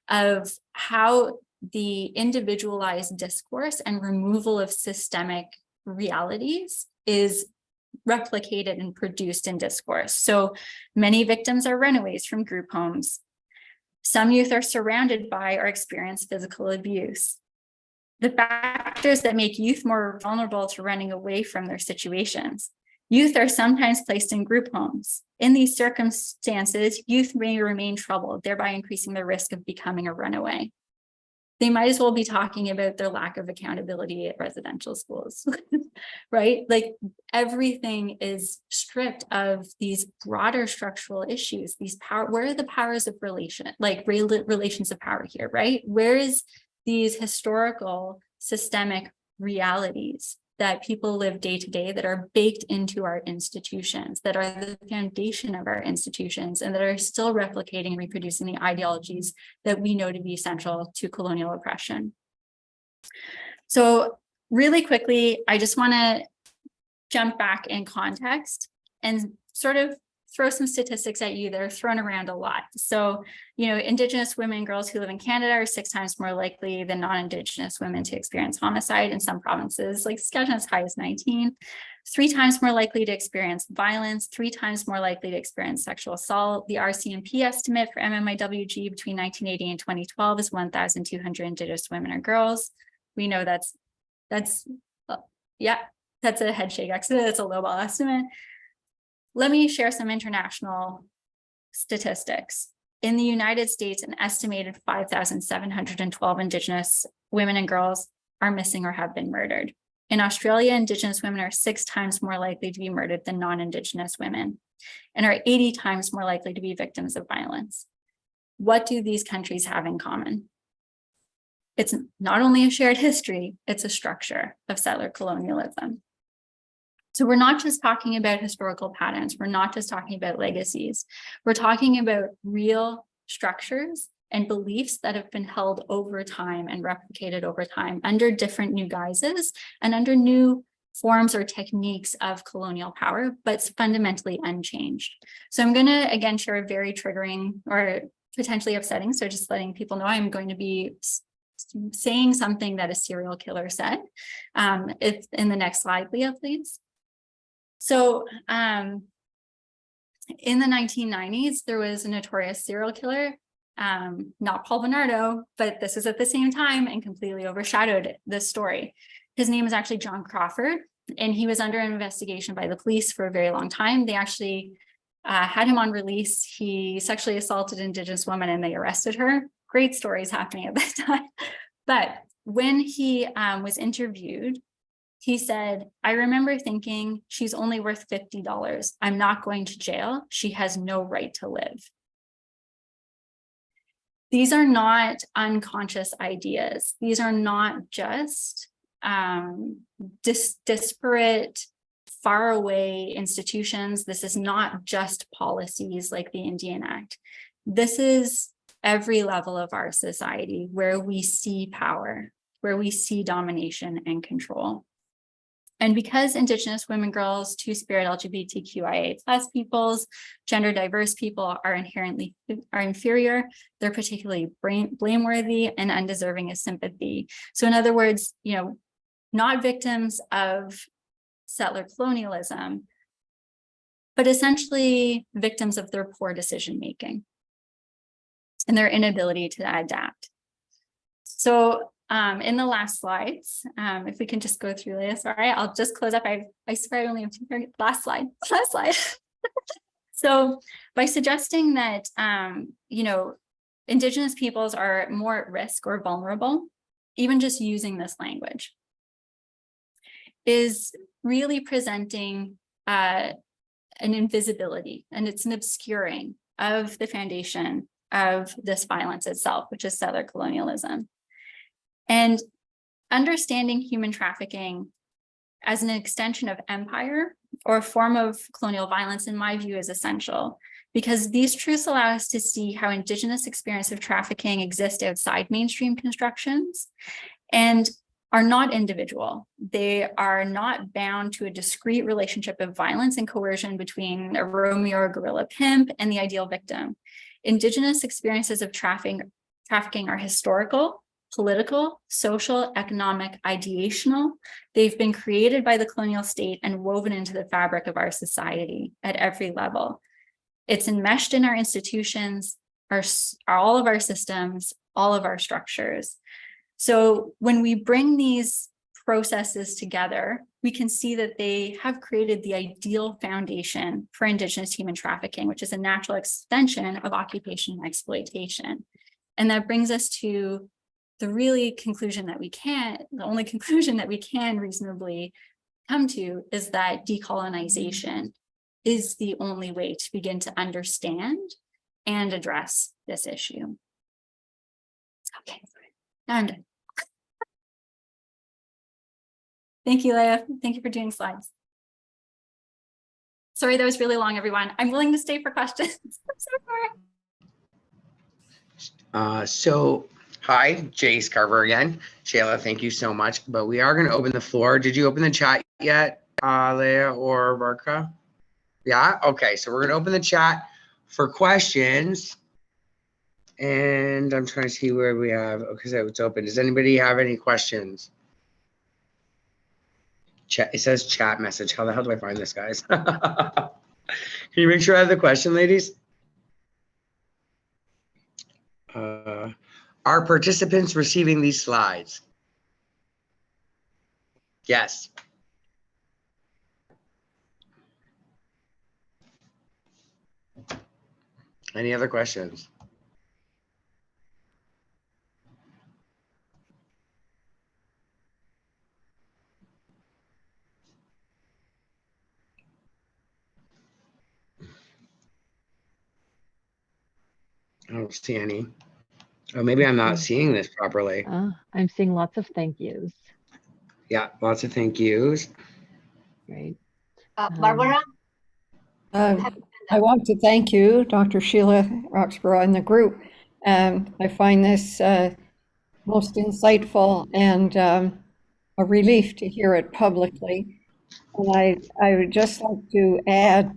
Speaker 3: of how the individualized discourse and removal of systemic realities is replicated and produced in discourse. So many victims are runaways from group homes. Some youth are surrounded by or experience physical abuse. The factors that make youth more vulnerable to running away from their situations. Youth are sometimes placed in group homes. In these circumstances, youth may remain troubled, thereby increasing the risk of becoming a runaway. They might as well be talking about their lack of accountability at residential schools, right? Like everything is stripped of these broader structural issues, these power, where are the powers of relation, like relations of power here, right? Where is these historical systemic realities that people live day to day that are baked into our institutions, that are the foundation of our institutions, and that are still replicating and reproducing the ideologies that we know to be central to colonial oppression. So really quickly, I just want to jump back in context and sort of throw some statistics at you that are thrown around a lot. So, you know, Indigenous women and girls who live in Canada are 6 times more likely than non-Indigenous women to experience homicide in some provinces, like Saskatchewan as high as 19, 3 times more likely to experience violence, 3 times more likely to experience sexual assault. The RCMP estimate for MMIWG between 1980 and 2012 is 1,200 Indigenous women or girls. We know that's a head shake estimate, that's a lowball estimate. Let me share some international statistics. In the United States, an estimated 5,712 Indigenous women and girls are missing or have been murdered. In Australia, Indigenous women are 6 times more likely to be murdered than non-Indigenous women, and are 80 times more likely to be victims of violence. What do these countries have in common? It's not only a shared history, it's a structure of settler colonialism. So we're not just talking about historical patterns. We're not just talking about legacies. We're talking about real structures and beliefs that have been held over time and replicated over time under different new guises and under new forms or techniques of colonial power, but fundamentally unchanged. So I'm going to, again, share a very triggering or potentially upsetting. So just letting people know I'm going to be saying something that a serial killer said. If in the next slide, Leah, please. So in the 1990s, there was a notorious serial killer, not Paul Bernardo, but this was at the same time and completely overshadowed this story. His name is actually John Crawford, and he was under investigation by the police for a very long time. They actually had him on release. He sexually assaulted an Indigenous woman and they arrested her. Great stories happening at that time. But when he was interviewed, he said, I remember thinking, she's only worth $50. I'm not going to jail. She has no right to live. These are not unconscious ideas. These are not just disparate, faraway institutions. This is not just policies like the Indian Act. This is every level of our society where we see power, where we see domination and control. And because Indigenous women, girls, Two-Spirit, LGBTQIA+ peoples, gender diverse people are inferior, they're particularly blameworthy and undeserving of sympathy. So in other words, not victims of settler colonialism, but essentially victims of their poor decision-making and their inability to adapt. So in the last slides, if we can just go through this, all right, I'll just close up. I swear I only have two, last slide. So by suggesting that, Indigenous peoples are more at risk or vulnerable, even just using this language is really presenting an invisibility, and it's an obscuring of the foundation of this violence itself, which is settler colonialism. And understanding human trafficking as an extension of empire or a form of colonial violence, in my view, is essential, because these truths allow us to see how Indigenous experience of trafficking exists outside mainstream constructions and are not individual. They are not bound to a discrete relationship of violence and coercion between a Romeo or guerrilla pimp and the ideal victim. Indigenous experiences of trafficking are historical, political, social, economic, ideational. They've been created by the colonial state and woven into the fabric of our society at every level. It's enmeshed in our institutions, all of our systems, all of our structures. So when we bring these processes together, we can see that they have created the ideal foundation for Indigenous human trafficking, which is a natural extension of occupation and exploitation. And that brings us to the only conclusion that we can reasonably come to is that decolonization is the only way to begin to understand and address this issue. Okay, now I'm done. Thank you, Leah. Thank you for doing slides. Sorry, that was really long, everyone. I'm willing to stay for questions. I'm so sorry.
Speaker 2: Hi, Jace Carver again. Shelagh, thank you so much. But we are going to open the floor. Did you open the chat yet, Leah or Barca? Yeah? Okay, so we're going to open the chat for questions. And I'm trying to see where we have, okay, so it's open. Does anybody have any questions? Chat, it says chat message. How the hell do I find this, guys? Can you make sure I have the question, ladies? Are participants receiving these slides? Yes. Any other questions? I don't see any. Oh, maybe I'm not seeing this properly.
Speaker 1: I'm seeing lots of thank yous.
Speaker 2: Yeah, lots of thank yous.
Speaker 1: Great.
Speaker 4: Barbara?
Speaker 5: I want to thank you, Dr. Shelagh Roxburgh, and the group. I find this most insightful and a relief to hear it publicly. And I would just like to add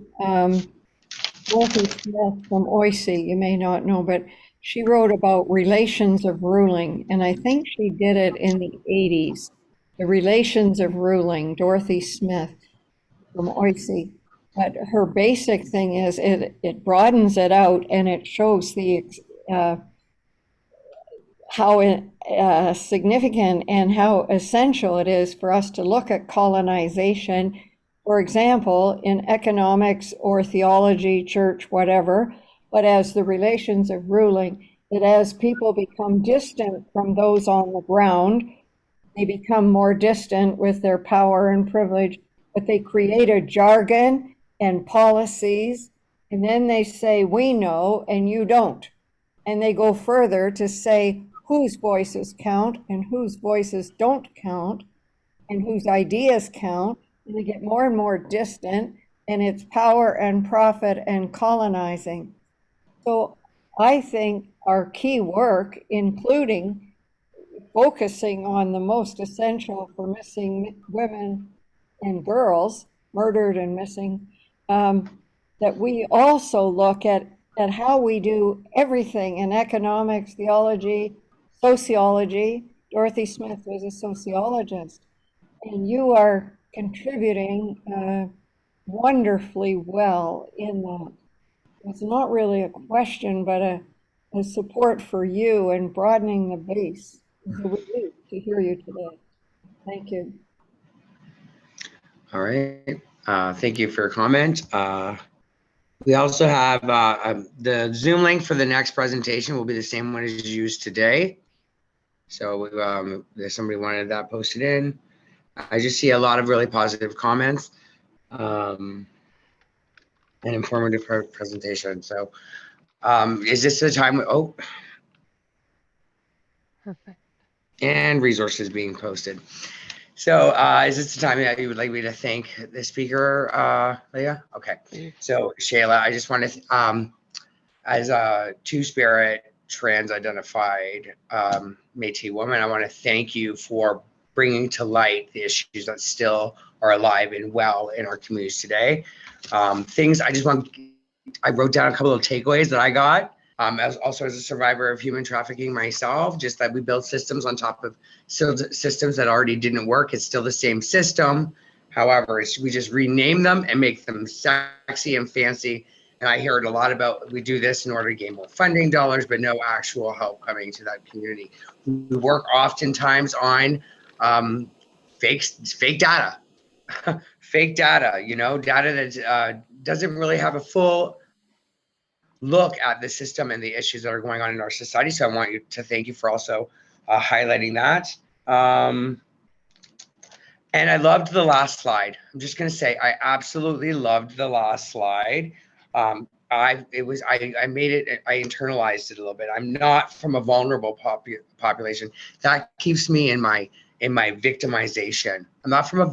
Speaker 5: Dorothy Smith from OISI, you may not know, but she wrote about relations of ruling, and I think she did it in the 80s. The relations of ruling, Dorothy Smith from OISI. But her basic thing is it broadens it out and it shows the how significant and how essential it is for us to look at colonization, for example, in economics or theology, church, whatever, but as the relations of ruling. that as people become distant from those on the ground, they become more distant with their power and privilege, but they create a jargon and policies, and then they say, we know and you don't. And they go further to say whose voices count and whose voices don't count and whose ideas count. And they get more and more distant, and it's power and profit and colonizing. So I think our key work, including focusing on the most essential for missing women and girls, murdered and missing, that we also look at how we do everything in economics, theology, sociology. Dorothy Smith was a sociologist, and you are contributing wonderfully well in that. It's not really a question, but a support for you and broadening the base. It's a relief to hear you today. Thank you.
Speaker 2: All right. Thank you for your comment. We also have the Zoom link for the next presentation will be the same one as used today. So if somebody wanted that posted in. I just see a lot of really positive comments and informative presentation. So is this the time? Oh,
Speaker 1: Perfect.
Speaker 2: and resources being posted. So is this the time that you would like me to thank the speaker, Leah? Okay.
Speaker 1: Please.
Speaker 2: So Shayla, I just want to, as a two-spirit, trans-identified Métis woman, I want to thank you for bringing to light the issues that still are alive and well in our communities today. I wrote down a couple of takeaways that I got. As a survivor of human trafficking myself, just that we build systems on top of systems that already didn't work. It's still the same system. However, we just rename them and make them sexy and fancy. And I heard a lot about, we do this in order to gain more funding dollars, but no actual help coming to that community. We work oftentimes on fake data, fake data, data that doesn't really have a full look at the system and the issues that are going on in our society. So I want you to thank you for also highlighting that. And I loved the last slide. I'm just going to say I absolutely loved the last slide. I internalized it a little bit. I'm not from a vulnerable population. That keeps me in my victimization. I'm not from a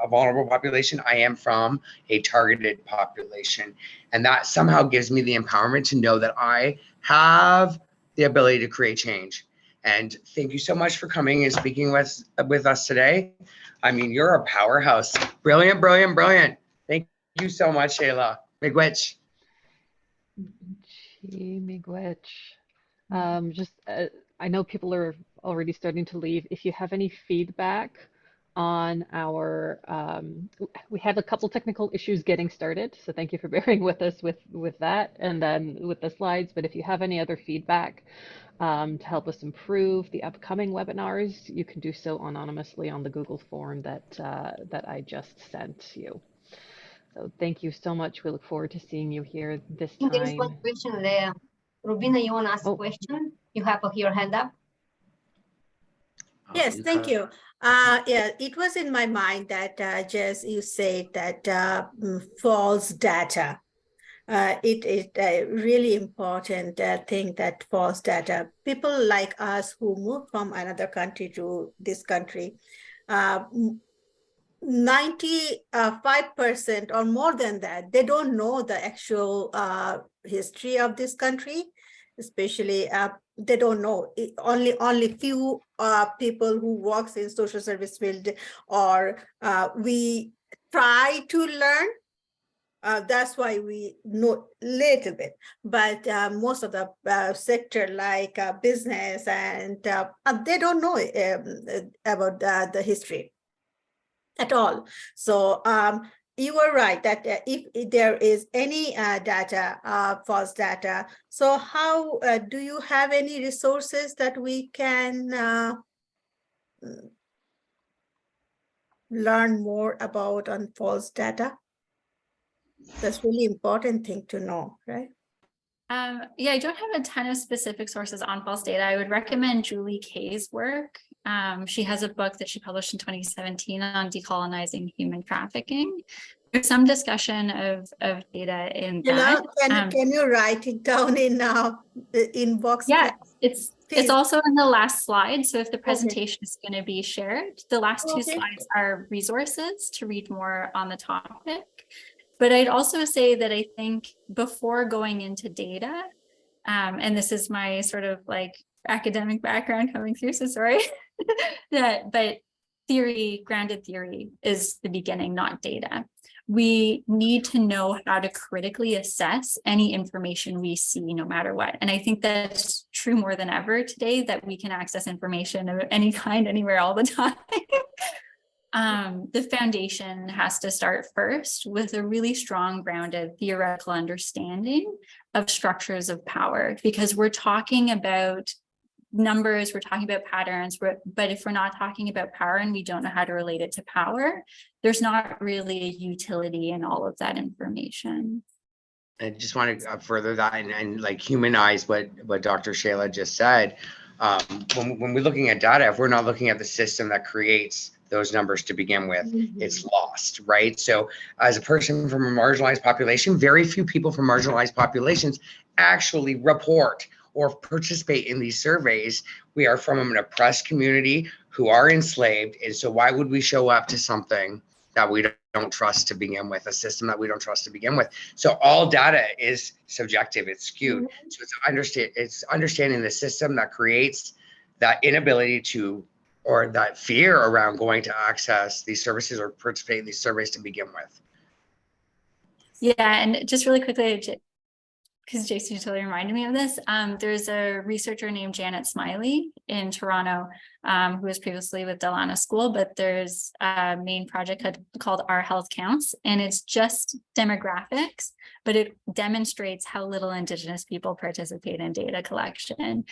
Speaker 2: vulnerable population. I am from a targeted population. And that somehow gives me the empowerment to know that I have the ability to create change. And thank you so much for coming and speaking with us today. I mean, you're a powerhouse. Brilliant, brilliant, brilliant. Thank you so much, Shayla. Miigwech.
Speaker 1: Miigwech. I know people are already starting to leave. If you have any feedback on our, we have a couple technical issues getting started, so thank you for bearing with us with that and with the slides. But if you have any other feedback to help us improve the upcoming webinars, you can do so anonymously on the Google form that I just sent you. So thank you so much. We look forward to seeing you here this time.
Speaker 4: There is one question there. Rubina, you want to ask a question? You have your hand up.
Speaker 6: Yes, thank you. Yeah, it was in my mind that Jess, you said that false data. It is a really important thing, that false data. People like us who move from another country to this country, 95% or more than that, they don't know the actual history of this country, especially they don't know. Only few people who works in social service field, or we try to learn. That's why we know little bit, but most of the sector like business and they don't know about the history at all. So you were right that if there is any data, false data, so how do you have any resources that we can learn more about on false data? That's really important thing to know, right?
Speaker 3: Yeah, I don't have a ton of specific sources on false data. I would recommend Julie Kay's work. She has a book that she published in 2017 on decolonizing human trafficking. There's some discussion of data in that.
Speaker 6: Can you write it down in the inbox?
Speaker 3: Yeah, it's
Speaker 6: Please.
Speaker 3: also in the last slide. So if the presentation is going to be shared, the last two slides are resources to read more on the topic. But I'd also say that I think before going into data, and this is my sort of like academic background coming through, so sorry, but theory, grounded theory is the beginning, not data. We need to know how to critically assess any information we see, no matter what. And I think that's true more than ever today, that we can access information of any kind, anywhere, all the time. The foundation has to start first with a really strong, grounded theoretical understanding of structures of power, because we're talking about numbers, we're talking about patterns, but if we're not talking about power and we don't know how to relate it to power, there's not really a utility in all of that information.
Speaker 2: I just want to further that and like humanize what Dr. Shelagh just said. When we're looking at data, if we're not looking at the system that creates those numbers to begin with, it's lost, right? So as a person from a marginalized population, very few people from marginalized populations actually report or participate in these surveys. We are from an oppressed community who are enslaved. And so why would we show up to something that we don't trust to begin with, a system that we don't trust to begin with? So all data is subjective, it's skewed. So it's understanding the system that creates that inability to, or that fear around going to access these services or participate in these surveys to begin with.
Speaker 3: Yeah, and just really quickly, because Jason totally reminded me of this, there's a researcher named Janet Smiley in Toronto, who was previously with Delana School, but there's a main project called Our Health Counts, and it's just demographics, but it demonstrates how little Indigenous people participate in data collection.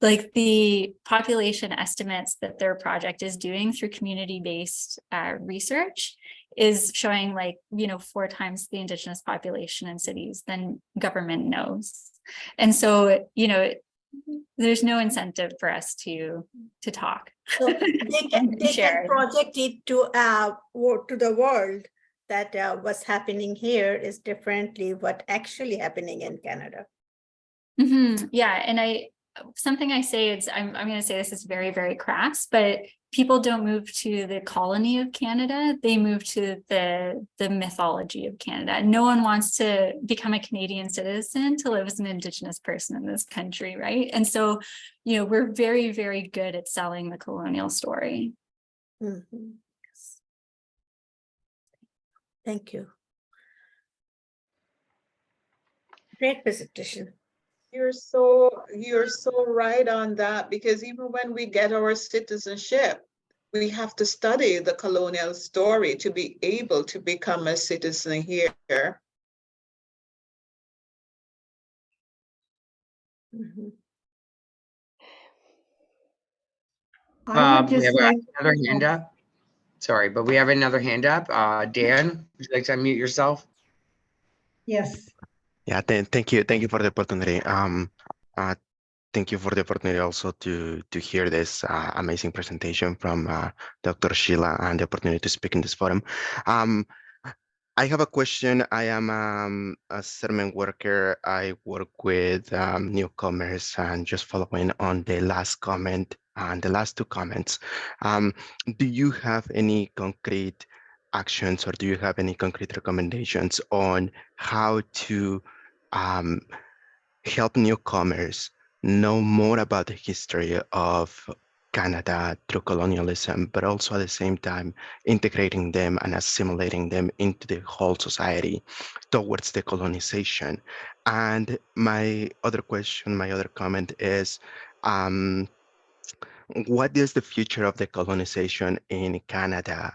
Speaker 3: Like the population estimates that their project is doing through community-based research is showing 4 times the Indigenous population in cities than government knows. And so, there's no incentive for us to talk.
Speaker 6: So they can project it to the world that what's happening here is differently what actually happening in Canada.
Speaker 3: Yeah, and something I say is, I'm going to say this is very, very crass, but people don't move to the colony of Canada, they move to the mythology of Canada. No one wants to become a Canadian citizen to live as an Indigenous person in this country, right? And so, we're very, very good at selling the colonial story.
Speaker 6: Yes. Thank you. Great presentation.
Speaker 7: You're so right on that, because even when we get our citizenship, we have to study the colonial story to be able to become a citizen here.
Speaker 2: We have another hand up. Sorry, but we have another hand up. Dan, would you like to unmute yourself?
Speaker 8: Yes.
Speaker 9: Yeah, thank you for the opportunity. Thank you for the opportunity also to hear this amazing presentation from Dr. Shelagh and the opportunity to speak in this forum. I have a question. I am a settlement worker. I work with newcomers, and just following on the last comment and the last 2 comments, do you have any concrete actions, or do you have any concrete recommendations on how to help newcomers know more about the history of Canada through colonialism, but also at the same time integrating them and assimilating them into the whole society towards the colonization? And my other comment is, what is the future of the colonization in Canada?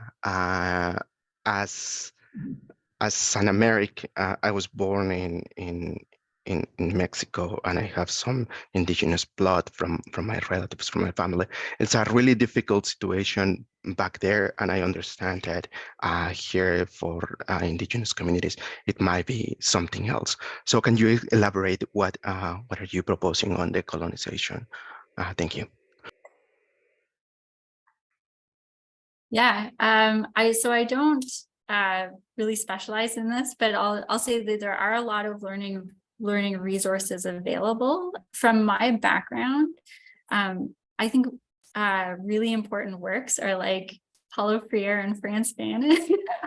Speaker 9: As an American, I was born in in Mexico, and I have some indigenous blood from my relatives, from my family. It's a really difficult situation back there, and I understand that here for indigenous communities, it might be something else. So can you elaborate what are you proposing on decolonization? Thank you.
Speaker 3: Yeah, I don't really specialize in this, but I'll say that there are a lot of learning resources available. From my background, I think really important works are like Paulo Freire and Franz Fanon.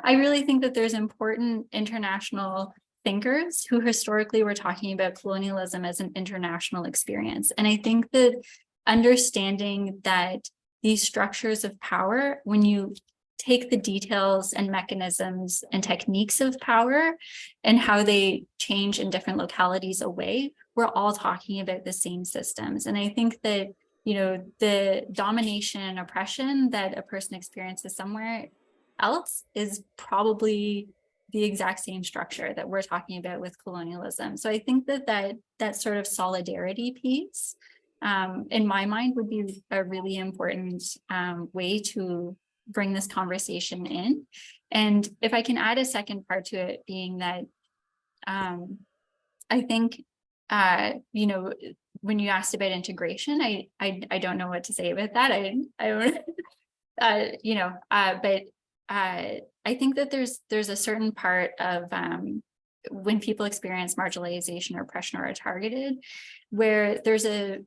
Speaker 3: I really think that there's important international thinkers who historically were talking about colonialism as an international experience. And I think that understanding that these structures of power, when you take the details and mechanisms and techniques of power and how they change in different localities away, we're all talking about the same systems. And I think that, you know, the domination and oppression that a person experiences somewhere else is probably the exact same structure that we're talking about with colonialism. So I think that sort of solidarity piece, in my mind, would be a really important way to bring this conversation in. And if I can add a second part to it, being that I think, you know, when you asked about integration, I don't know what to say about that. I don't, you know, but I think that there's a certain part of when people experience marginalization or oppression or are targeted, where there's a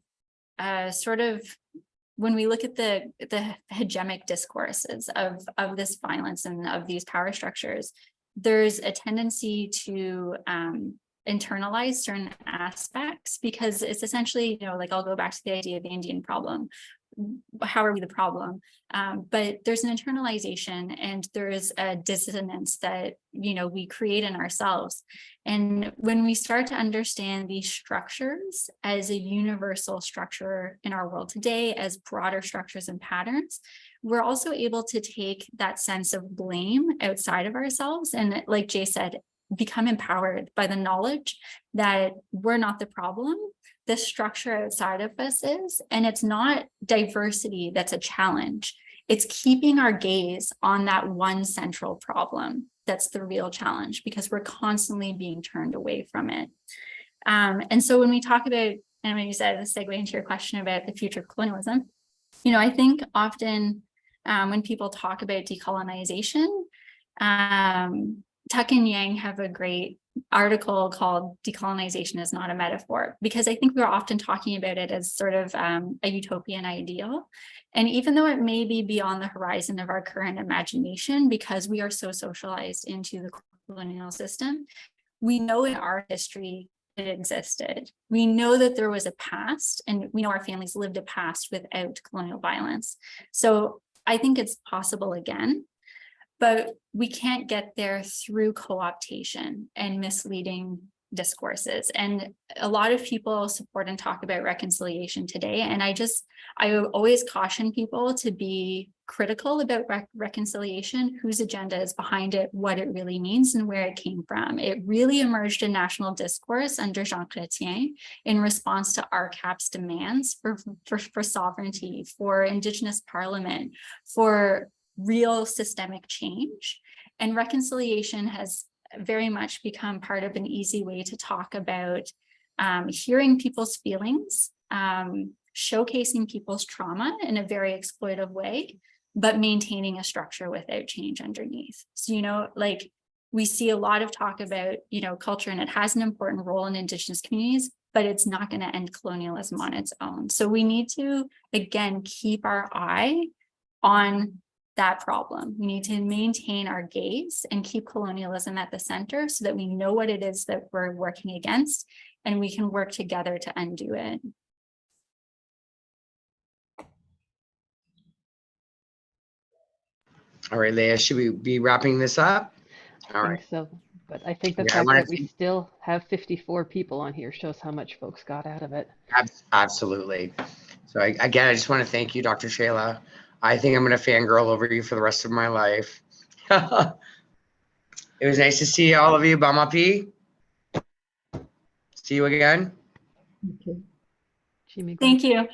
Speaker 3: sort of, when we look at the hegemonic discourses of this violence and of these power structures, there's a tendency to internalize certain aspects, because it's essentially, you know, like I'll go back to the idea of the Indian problem. How are we the problem? But there's an internalization and there's a dissonance that, you know, we create in ourselves. And when we start to understand these structures as a universal structure in our world today, as broader structures and patterns, we're also able to take that sense of blame outside of ourselves. And like Jay said, become empowered by the knowledge that we're not the problem. The structure outside of us is, and it's not diversity that's a challenge. It's keeping our gaze on that one central problem. That's the real challenge, because we're constantly being turned away from it. And so when we talk about, and when you said the segue into your question about the future of colonialism, you know, I think often when people talk about decolonization, Tuck and Yang have a great article called "Decolonization is Not a Metaphor," because I think we're often talking about it as sort of a utopian ideal. And even though it may be beyond the horizon of our current imagination, because we are so socialized into the colonial system, we know in our history it existed. We know that there was a past, and we know our families lived a past without colonial violence. So I think it's possible again. But we can't get there through co-optation and misleading discourses. And a lot of people support and talk about reconciliation today. And I always caution people to be critical about reconciliation, whose agenda is behind it, what it really means, and where it came from. It really emerged in national discourse under Jean Chrétien in response to RCAP's demands for sovereignty, for Indigenous parliament, for real systemic change. And reconciliation has very much become part of an easy way to talk about hearing people's feelings, showcasing people's trauma in a very exploitive way, but maintaining a structure without change underneath. So, you know, like we see a lot of talk about, you know, culture, and it has an important role in Indigenous communities, but it's not going to end colonialism on its own. So we need to, again, keep our eye on that problem. We need to maintain our gaze and keep colonialism at the center so that we know what it is that we're working against, and we can work together to undo it.
Speaker 2: All right, Leah, should we be wrapping this up? All
Speaker 1: I
Speaker 2: right.
Speaker 1: think so. But I think the
Speaker 2: Yeah, I
Speaker 1: fact
Speaker 2: wanna
Speaker 1: that we still have 54 people on here shows how much folks got out of it.
Speaker 2: Absolutely. So again, I just want to thank you, Dr. Shelagh. I think I'm going to fangirl over you for the rest of my life. It was nice to see all of you, Bamapi. See See you again.
Speaker 5: Okay.
Speaker 1: Chimigos.
Speaker 3: Thank you.